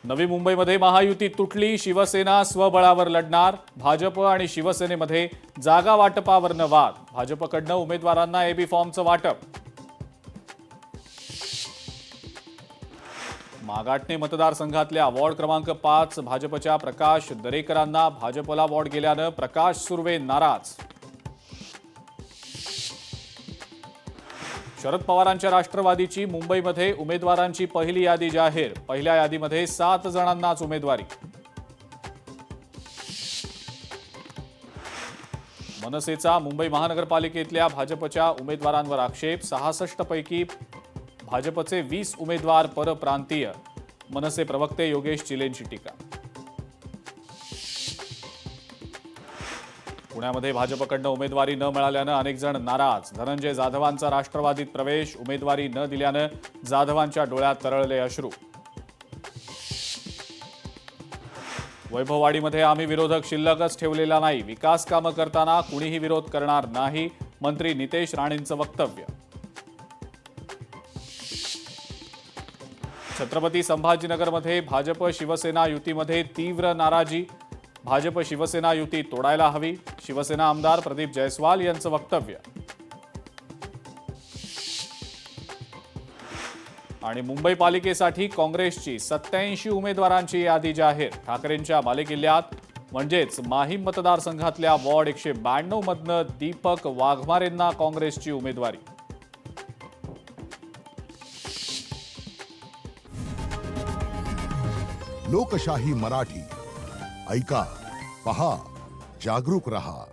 नवी मुंबईमध्ये महायुती तुटली, शिवसेना स्वबळावर लढणार. भाजप आणि शिवसेनेमध्ये जागा वाटपावरनं वाद. भाजपकडनं उमेदवारांना एबी फॉर्मचं वाटप. मागाटणे मतदारसंघातल्या वॉर्ड क्रमांक 5 भाजपच्या प्रकाश दरेकरांना भाजपला वॉर्ड गेल्यानं प्रकाश सुर्वे नाराज. शरद पवारांच्या राष्ट्रवादीची मुंबईमध्ये उमेदवारांची पहिली यादी जाहीर. पहिल्या यादीमध्ये 7 जणांनाच उमेदवारी. मनसेचा मुंबई महानगरपालिकेतल्या भाजपच्या उमेदवारांवर आक्षेप. 66 पैकी भाजपचे 20 उमेदवार परप्रांतीय. मनसे प्रवक्ते योगेश चिलेंची टीका. पुण्यामध्ये भाजपकडनं उमेदवारी न मिळाल्यानं अनेक जण नाराज. धनंजय जाधवांचा राष्ट्रवादीत प्रवेश. उमेदवारी न दिल्यानं जाधवांच्या डोळ्यात तरळले अश्रू. वैभववाडीमध्ये आम्ही विरोधक शिल्लकच ठेवलेला नाही. विकास कामं करताना कुणीही विरोध करणार नाही. मंत्री नितेश राणेंचं वक्तव्य. छत्रपती संभाजीनगरमध्ये भाजप शिवसेना युतीमध्ये तीव्र नाराजी. भाजप शिवसेना युती तोडायला हवी. शिवसेना आमदार प्रदीप जयस्वाल यांचं वक्तव्य. आणि मुंबई पालिकेसाठी काँग्रेसची 87 उमेदवारांची यादी जाहीर. ठाकरेंच्या बालेकिल्ल्यात म्हणजेच माहीम मतदारसंघातल्या वॉर्ड 192 मधनं दीपक वाघमारेंना काँग्रेसची उमेदवारी. लोकशाही मराठी ऐका, पहा, जागरूक रहा.